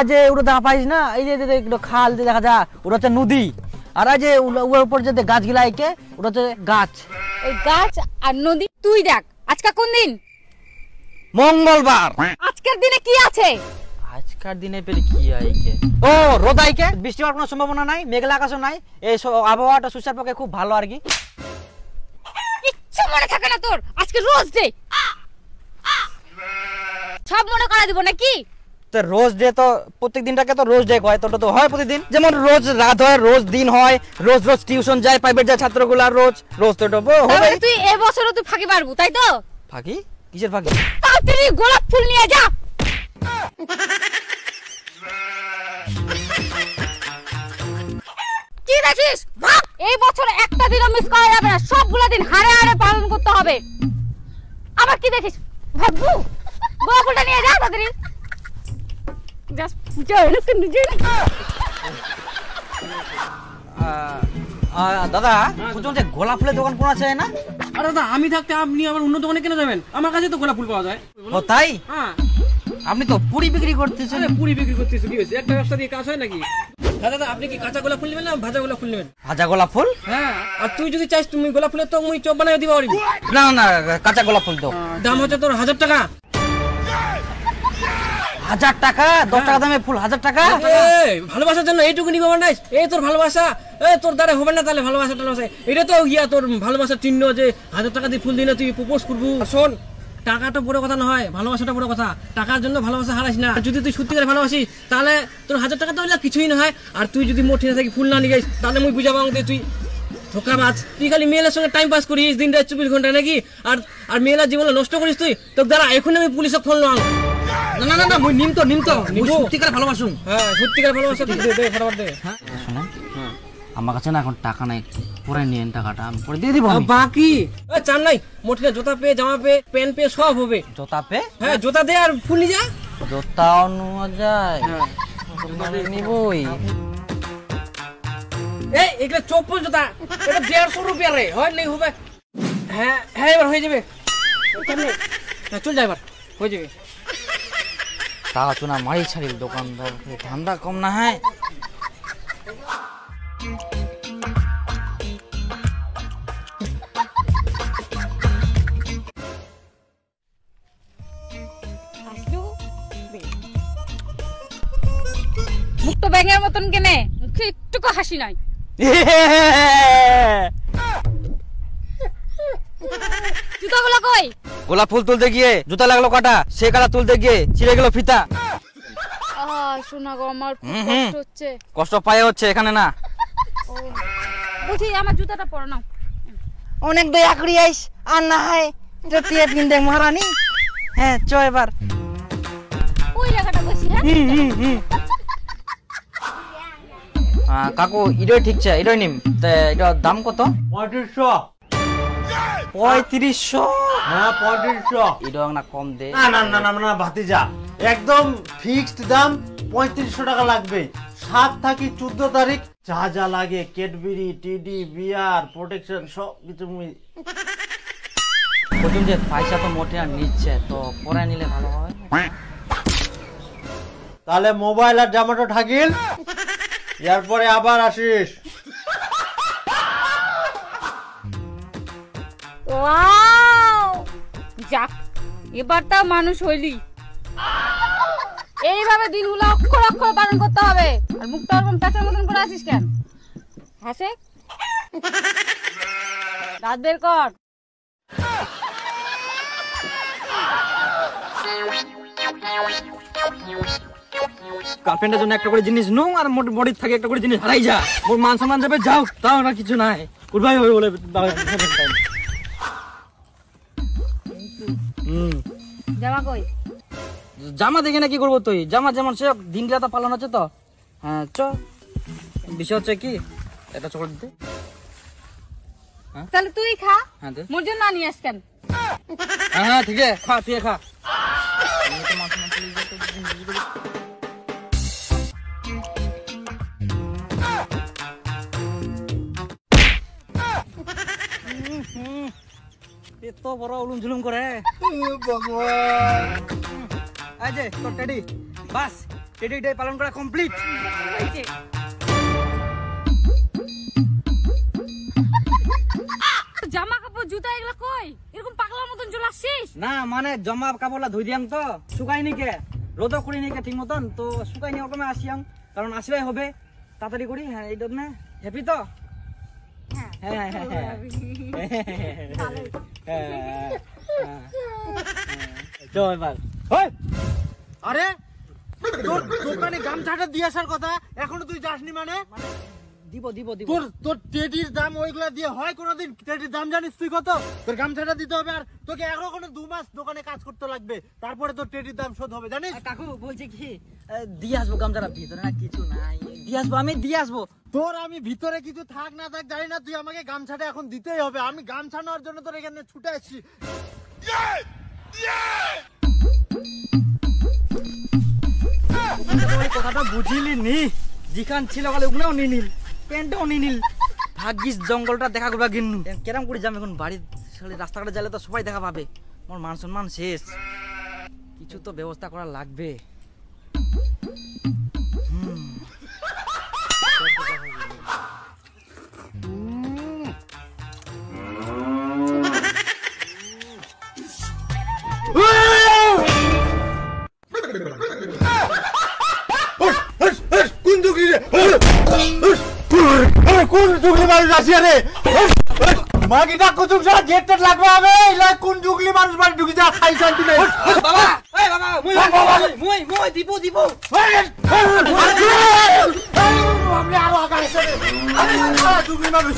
আজ যে ওটা দেখা পাইস না, এই যে একটু খাল যে দেখা যায় ওটা হচ্ছে নদী, আর আজ যে ওর উপর যে গাছগুলা একে ওটা হচ্ছে গাছ। ওই গাছ আর নদী। তুই দেখ আজকে কোন দিন? মঙ্গলবার। আজকের দিনে কি আছে? আজকের দিনে পেলে কি আইকে? ও রোদ আইকে, বৃষ্টি হওয়ার কোনো সম্ভাবনা নাই, মেঘলা আকাশও নাই, এই আবহাওয়াটা সুস্বার পক্ষে খুব ভালো আর কি। ইচ্ছা মনে থাকে না তোর? আজকে রোজ ডে, সব মনে করা দিব নাকি? তো রোজ ডে তো প্রত্যেক দিনটাকে তো রোজ ডে কয়, তো তো হয় প্রতিদিন, যেমন রোজ রাত হয়, রোজ দিন হয়, রোজ রোজ টিউশন যায়, প্রাইভেট যায় ছাত্রগুলা, রোজ রোজ তো হবে। তুই এবছরও তুই ফাঁকি মারবো তাই তো? ফাঁকি? কিসের ফাঁকি? তাড়াতাড়ি গোলাপ ফুল নিয়ে যা। কি দেখিস? এই বছর একটা দিনও মিস করা যাবে না, সবগুলো দিন হারে হারে পালন করতে হবে। আবার কি দেখিস? ভাবু গোলাপ ফুলটা নিয়ে যা তাড়াতাড়ি। জাস্ট দাদা বুঝুন যে গোলাপ ফুলের দোকান কোন আছে না? আরে দাদা আমি থাকতে আপনি আবার অন্য দোকানে কেন যাবেন? আমার কাছে তো গোলাপ ফুল পাওয়া যায়। ও তাই? হ্যাঁ। আপনি তো পুরি বিক্রি করতেছেন। আরে পুরি বিক্রি করতেছি, কি হয়েছে? একটা ব্যবসা দিয়ে কাজ হয় নাকি? দাদা আপনি কি কাঁচা গোলাপ ফুল নেবেন না ভাজা গোলাপ ফুল নেবেন? ভাজা গোলাপ ফুল? হ্যাঁ। আর তুই যদি চাস তুমি গোলাপ ফুলের তো মুই চপ বানাই দিবা পারবি। না না কাঁচা গোলাপ ফুল দাও। দাম হচ্ছে তোর 1000 টাকা। 1000 টাকা? 10 টাকা দামে ফুল 1000 টাকা? ভালোবাসার জন্য এইটুকু নিবা নাই? এই তোর ভালোবাসা, তোর দ্বারা হবে না তাহলে ভালোবাসা টালোবাসা। এটা তো ইয়া তোর ভালোবাসার চিহ্ন যে 1000 টাকা দিয়ে ফুল দিলে তুই প্রপোজ করবো। শোন, টাকাটা বড় কথা নয়, ভালোবাসাটা বড় কথা। টাকার জন্য ভালোবাসা হারাইস না। যদি তুই সত্যিকারে ভালোবাসিস তাহলে তোর 1000 টাকা তো হইলে কিছুই না হয়। আর তুই যদি মোট থেকে ফুল না নিয়ে যাইস তাহলে মুই বুঝাবো যে তুই ধোকাবাজ। তুই খালি মেয়েদের সঙ্গে টাইম পাস করিস দিন রাত 24 ঘন্টা নাকি? আর মেয়েরা জীবনে নষ্ট করিস তুই। তোর দ্বারা এখন আমি পুলিশে ফোন লাগাম। না না না মুই নিম তো মুই সত্যিকারে ভালোবাসুম। হ্যাঁ সত্যিকারে ভালোবাসা দে ফটাফট দে। হ্যাঁ শুনুন, আমার কাছে না এখন টাকা নাই, পরে নিয়েন টাকাটা, আমি পরে দিয়ে দিব। বাকি চান নাই? মোটে জুতা পে, জামা পে, পেন পে সব হবে। জুতা পে? হ্যাঁ জুতা দে আর ফুল নিয়ে যা। জুতাও নেওয়া যায়? নিবই। এই এগুলা চপ্পল জুতা, এটা 150 টাকা রে, হয় নাই হবে? হ্যাঁ হ্যাঁ এবার হয়ে যাবে। চল যা এবার হয়ে যাবে। টাকা চুনা মারি ছাড়িল দোকানদার, ঠান্ডা কম না হয়। মুখটা ব্যাঙের মতন কেনে, মুখে একটুকু হাসি নাই। জুতাগুলো কই? গোলাপ ফুল তুলতে গিয়ে জুতা লাগলো কাটা, সে কাটা তুলতে গিয়ে ছিঁড়ে গেল ফিতা। শোনা গো আমার কষ্ট হচ্ছে। কষ্ট পায়ে হচ্ছে এখানে না। বুঝি আমার জুতাটা পরো নাও। অনেক দয়া করি আইস, আর না হয় টিয়া কিনতে মহারানী। হ্যাঁ চ এবার ওই জায়গাটা বসি। হ্যাঁ কাকু এটাই ঠিক আছে, এটাই নিম। এটার দাম কত? 3500। 3500? হ্যাঁ 3500। এটা না কম দে। না না না না না ভাতিজা, একদম ফিক্সড দাম 3500 টাকা লাগবে। 7 থেকে 14 তারিখ যা যা লাগে ক্যাডবেরি, টিডি, বিয়ার, প্রোটেকশন সব কিছু বলুন যে পয়সা তো মোটে আর নিচ্ছে, তো পরে নিলে ভালো হয়। তাহলে মোবাইল আর জামাটা ঠাকিল, এরপরে আবার আসিস। যাক এবার তাও মানুষ হইলি। এইভাবে দিনগুলো অক্ষর অক্ষর পালন করতে হবে। আর মুখটা ওরকম প্যাঁচার মতন করে আছিস কেন? হাসে দাঁত বের কর। গার্লফ্রেন্ডের জন্য একটা করে জিনিস নো, আর বডির থাকে একটা করে জিনিস হারাই যা, ওর মান সম্মান যাবে, যাও তাও না কিছু নাই। ভাই হবে বলে জামা কই? জামা দেখে না কি করবো তুই? জামা যেমন সে দিন রাত পালন হচ্ছে তো। হ্যাঁ চ, বিষয় হচ্ছে কি এটা চকলেট দে। তাহলে তুই খা। হ্যাঁ দে। মোর জন্য আনিস কেন? হ্যাঁ হ্যাঁ ঠিক আছে, খা তুই খা। এত বড় উলুম ঝুলুম করে ভগবান। এই যে তোর টেডি, বাস টেডি ডে পালন করা কমপ্লিট। জামা কাপড় জুতা এগুলো কই? এরকম পাগলার মতন চলে আসছিস? না মানে জামা কাপড়লা ধুই দিয়াম তো শুকাইনি কে, রোদ করি নি কে ঠিক মতন, তো শুকাইনি ওরকম আসিয়াম, কারণ আসলেই হবে তাড়াতাড়ি করি। হ্যাঁ এই না হ্যাপি তো? হ্যাঁ হ্যাঁ হ্যাঁ চল এবার। আরে তোর দোকানে গামছাটা দিয়ে আসার কথা, এখনো তুই যাসনি মানে? দিব দিব দিব। তোর টেডির দাম ওইগুলা দিয়ে হয় কোনোদিন? টেডির দাম জানিস তুই কত? তোর গামছাটা দিতে হবে, আর তোকে এখনো 2 মাস দোকানে কাজ করতে লাগবে, তারপরে তোর টেডির দাম শোধ হবে জানিস? কাকু বলছে কি দিয়ে আসবো গামছাটা, ভিতরে না কিছু নাই, দিয়ে আসবো আমি, দিয়ে আসবো। তোর আমি ভিতরে কিছু থাক না থাক জানি না, তুই আমাকে গামছাটা এখন দিতেই হবে। আমি গামছা নেওয়ার জন্য তোর এখানে ছুটে আসছি। কথাটা বুঝিলি নি, যেখান ছিল বলে ওগুলোও নিনিল, প্যান্টও নিনিল। ভাগ্যিস জঙ্গলটা দেখা করবা গিন্নু, কেরাম করে যাম এখন বাড়ির রাস্তাঘাটে যালে তো সবাই দেখা পাবে, আমার মান সম্মান শেষ। কিছু তো ব্যবস্থা করা লাগবে। কোন দুগলি রে? কোন দুগলি মানুষ আসিয়া রে? মাগিটা কুতুব সারা গেটটা লাগবে হবে। ইলা কোন দুগলি মানুষ বাড়ি ঢুকি যা খাই শান্তি নেই। বাবা এই বাবা মুই মুই দিব দিব। আমি আরো আগাইছে রে দুগলি মানুষ।